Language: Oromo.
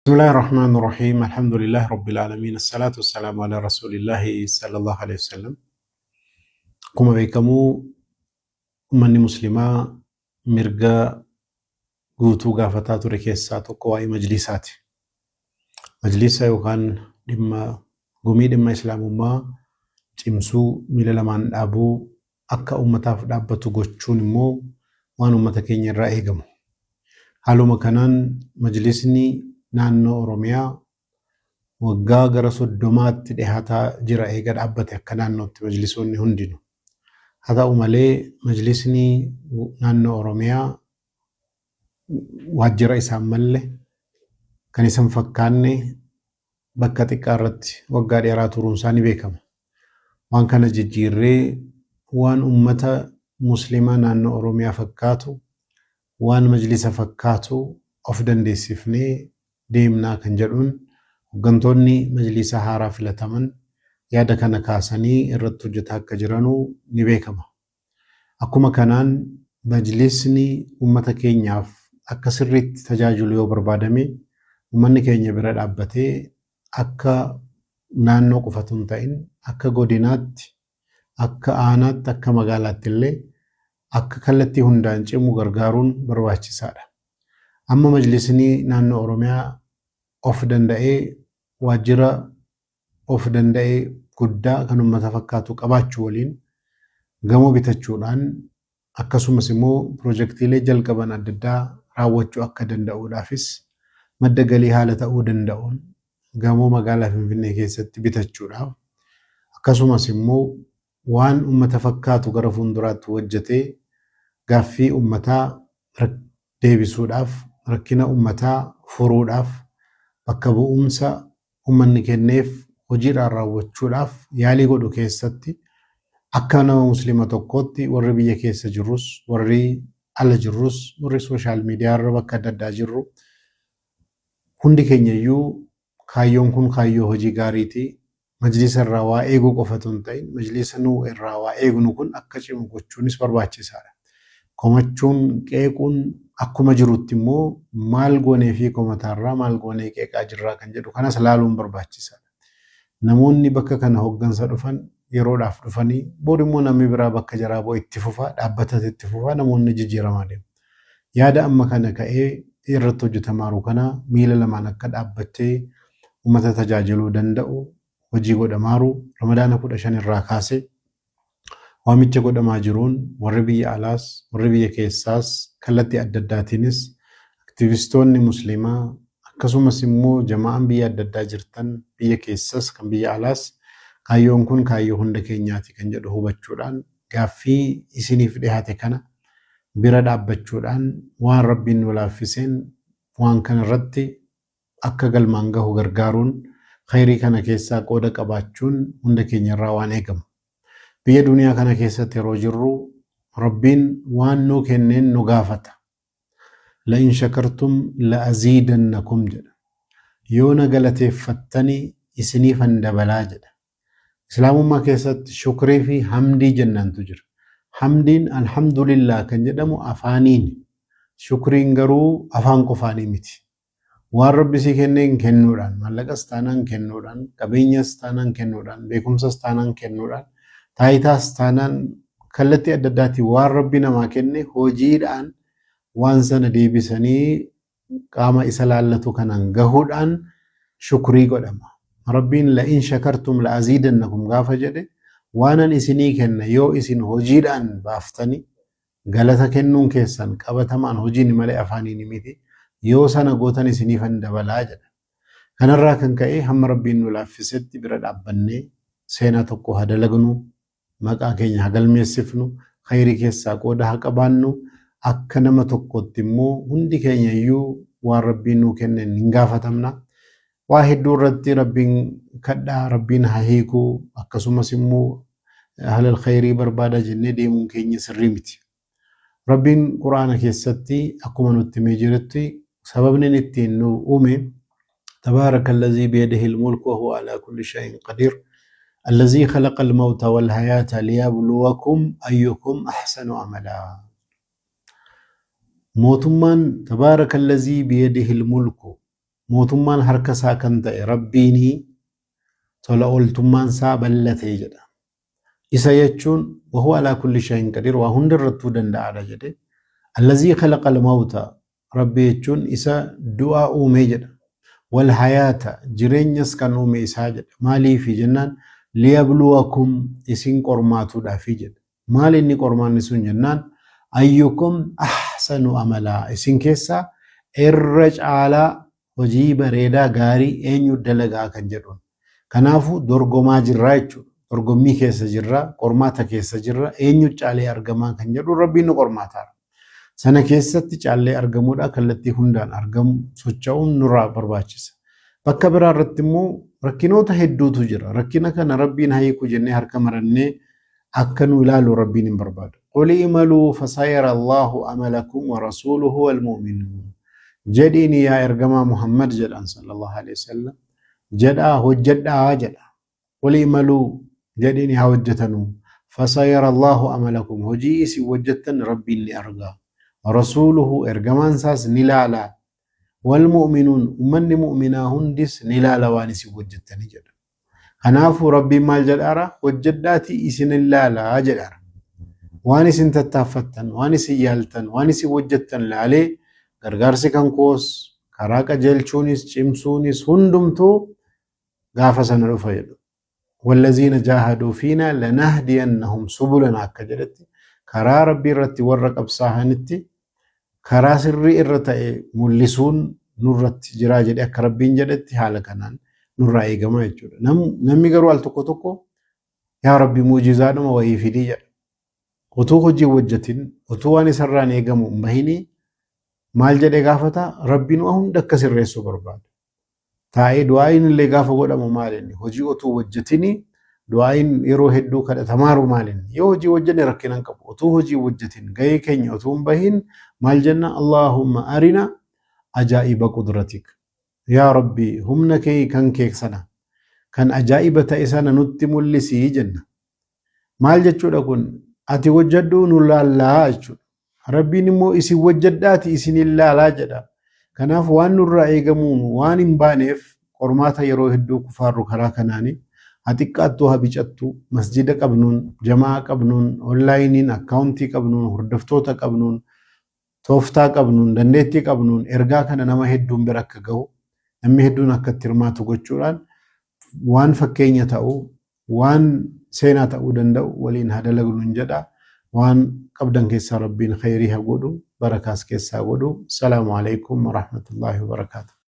بسم الله الرحمن الرحيم الحمد لله رب العالمين الصلاة والسلام على رسول الله صلى الله عليه وسلم. كما بيكمو من مسلمة مرقا قوتو قافتات ركيسات وقوائي مجلسات مجلسة يوغان لما قمي لما إسلام ما تمسو ميلا لمان أبو أكا أمتاف دابتو قوشون مو وان أمتكين الرائقمو حالو مكانان مجلسني naannoo Oromiyaa waggaa gara 30tti dhihaata jira eega dhaabbate akka naannootti majlisoonni hundinuu. Haa ta'u malee majlisni naannoo Oromiyaa waajjira isaan malle kan isan fakkaanne bakka xiqqaa irratti waggaa dheeraa turuun isaa ni beekama. Waan kana jijjiirree waan ummata muslimaa naannoo Oromiyaa fakkaatu waan majlisa fakkaatu of dandeessifnee deemnaa kan jedhuun hooggantoonni majlisa haaraa filataman yaada kana kaasanii irratti hojjetaa akka jiranuu ni beekama. Akkuma kanaan majlisni ummata keenyaaf akka sirriitti tajaajilu yoo barbaadame ummanni keenya bira dhaabbatee akka naannoo qofatu hin ta'in akka godinaatti akka aanaatti akka magaalaatti illee akka kallattii hundaan cimu gargaaruun barbaachisaadha. Amma majlisni naannoo Oromiyaa of danda'ee waajjira of danda'ee guddaa kan ummata fakkaatu qabaachuu waliin gamoo bitachuudhaan akkasumas immoo piroojeektiilee jalqaban adda addaa raawwachuu akka danda'uudhaafis madda galii haala ta'uu danda'uun gamoo magaalaa Finfinnee keessatti bitachuudhaaf akkasumas immoo waan ummata fakkaatu gara fuulduraatti hojjetee gaaffii ummataa deebisuudhaaf rakkina ummataa furuudhaaf bakka bu'umsa ummanni kenneef hojiidhaan raawwachuudhaaf yaalii godhu keessatti akka nama muslima tokkootti warri biyya keessa jirrus warri ala jirrus warri sooshaal miidiyaa irra bakka adda addaa jirru hundi keenyayyuu kaayyoon kun kaayyoo hojii gaariiti. Majlisa irraa waa eeguu qofatu hin ta'in majlisa nu irraa waa eegnu kun akka cimu gochuunis barbaachisaadha. Komachuun qeequun akkuma jirutti immoo maal goonee fi komataarraa maal goonee qeeqaa jirraa kan jedhu kanas laaluun barbaachisaadha. Namoonni bakka kana hooggansa dhufan yeroodhaaf dhufanii booda immoo namni biraa bakka jaraa boo itti fufaa dhaabbatatti itti fufaa namoonni jijjiiramaa deemu. Yaada amma kana ka'ee irratti hojjetamaa kana miila lamaan akka dhaabbattee uummata tajaajiluu danda'u hojii godhamaaru Ramadaana 15 irraa kaasee waamicha godhamaa jiruun warri biyya alaas warri biyya keessaas kallattii adda addaatiinis aktivistoonni muslimaa akkasumas immoo jamaa'an biyya adda addaa jirtan biyya keessas kan biyya alaas kaayyoon kun kaayyoo hunda keenyaati kan jedhu hubachuudhaan gaaffii isiniif dhiyaate kana bira dhaabbachuudhaan waan rabbiin nu laaffiseen waan kana irratti akka galmaan gahu gargaaruun khayrii kana keessaa qooda qabaachuun hunda keenya irraa waan eegamu. Biyya duniyaa kana keessatti yeroo jirru rabbiin waan nuu kenneen nu gaafata. La in shakartum la aziidannakum jedha. Yoo na galateeffattanii isiniifan dabalaa jedha. Islaamummaa keessatti shukrii fi hamdii jennantu jira. Hamdiin alhamdulillah kan jedhamu afaaniin. Shukriin garuu afaan qofaanii miti. Waan rabbi si kenneen kennuudhaan, mallaqas taanaan kennuudhaan, qabeenyas taanaan kennuudhaan, beekumsas taanaan kennuudhaan, taayitaas taanaan kallattii adda addaatti waan rabbi namaa kenne hojiidhaan waan sana deebisanii qaama isa laallatu kanaan gahuudhaan shukrii godhama. Rabbiin la in shakartum la aziidannakum gaafa jedhe waanan isinii kenna yoo isin hojiidhaan baaftanii galata kennuun keessan qabatamaan hojiin malee afaaniin miti yoo sana gootan isiniifan dabalaa jedha. Kanarraa kan ka'e hamma rabbiin nu laaffisetti bira dhaabbannee seenaa tokko haa dalagnu maqaa keenya haa galmeessifnu khayrii keessaa qooda haa qabaannu akka nama tokkotti immoo hundi keenya iyyuu waan rabbiin nuu kenneen hin gaafatamna. Waa hedduu irratti rabbiin kadhaa rabbiin haa hiikuu akkasumas immoo halal khayrii barbaada jennee deemuun keenya sirrii miti. Rabbiin Quraana keessatti akkuma nutti himee jirutti sababni ittiin nu uume tabaarakallazii biyadihil mulku wa huwa alaa kulli shay'in qadiir الذي خلق الموت والحياة ليبلوكم أيكم أحسن عملا. موتمان تبارك الذي بيده الملك موتمان هركسا كنت ربيني تولا أولتمان سا بلتي جدا إسا يجون وهو على كل شيء قدير وهند الرتودن دعا جدا الذي خلق الموت ربي يجون إسا دعاء ميجدا والحياة جرين يسكن أمي إساجد مالي في جنان ليبلوكم إسين قرماتو دا في جد مالي إني قرمان نسون جنان أيكم أحسن أملا إسين كيسا إرج على وجيب ريدا غاري أين يدلغا كنجرون كنافو درغما جرا يجو درغمي كيسا جرا قرماتا كيسا جرا أين يجعلي أرغمان كنجرون ربي نو قرماتا sana keessatti caallee argamuudha kallattii hundaan argamu socho'uun nurraa barbaachisa. Bakka biraa irratti immoo rakkinoota hedduutu jira. Rakkina kana rabbiin hayiku jennee harka marannee akka nu ilaalu rabbiin hin barbaadu. Qul imaluu fasayara Allahu amalakum wa rasuluhu wal mu'minuun. Jedhiin yaa ergamaa Muhammad jedhan sallallahu alaihi wasallam. Jedhaa hojjedhaa jedha. Qul imaluu jedhiin yaa hojjetanu. Fasayara Allahu amalakum. Hojii isin hojjettan rabbiin ni argaa. رسوله إرجمان ساس نلالا والمؤمنون ومن مؤمنا هندس نلالا وانس وجدتني جد خناف ربي مال جدارة وجداتي إسن اللالا جدارة وانس انت تافتن وانس يالتن وانس وجدتن لالي غرغرسي كان كوس كراكا جلچونيس چمسونيس هندمتو غافسن رفيد والذين جاهدوا فينا لنهدينهم سبلنا كجدت كرا ربي رتي ورق أبصاهنتي كرا سري إرتاء ملسون نورت جراجد أكربين جدت حالة كنان نور أي جماعة جود نمي قروا التوكو توكو يا ربي موجزان ما وهي في ديجا وتوه جي وجتين وتواني سراني جمو مبهيني مال جد إغافتا ربي نوهم دك سر رسو برباد تاي دعاين اللي إغافة قولا ممالني وجي وتو وجتيني دعاين يرو هدو كده تمارو مالين يو جي وجني ركنا نكب وتوه جي وجتين جاي كني وتوم بهين مال جنة اللهم أرنا عجائب قدرتك يا ربي هم نكي كان كيك سنة كان عجائب تأسانا نتم اللي سي جنة مال جتشو لكن أتي وجدون الله لا أجتشو ربي نمو إسي وجداتي إسين الله لا جدا كناف وان نرأي قمون وان مبانف قرماتا يرو هدو كفارو كراكناني atiqqaattuu bicattu masjida qabnuun jamaa qabnuun onlaayiniin akkaawuntii qabnuun hordoftoota qabnuun tooftaa qabnuun dandeettii qabnuun ergaa kana nama hedduun bira akka gahu namni hedduun akka itti hirmaatu gochuudhaan waan fakkeenya ta'u waan seenaa ta'uu danda'u waliin hadalagnuun jedha waan qabdan keessaa rabbiin khayrii haa godhu barakaas keessaa godhu salaamu alaykum wa rahmatullahi wa barakaatuh.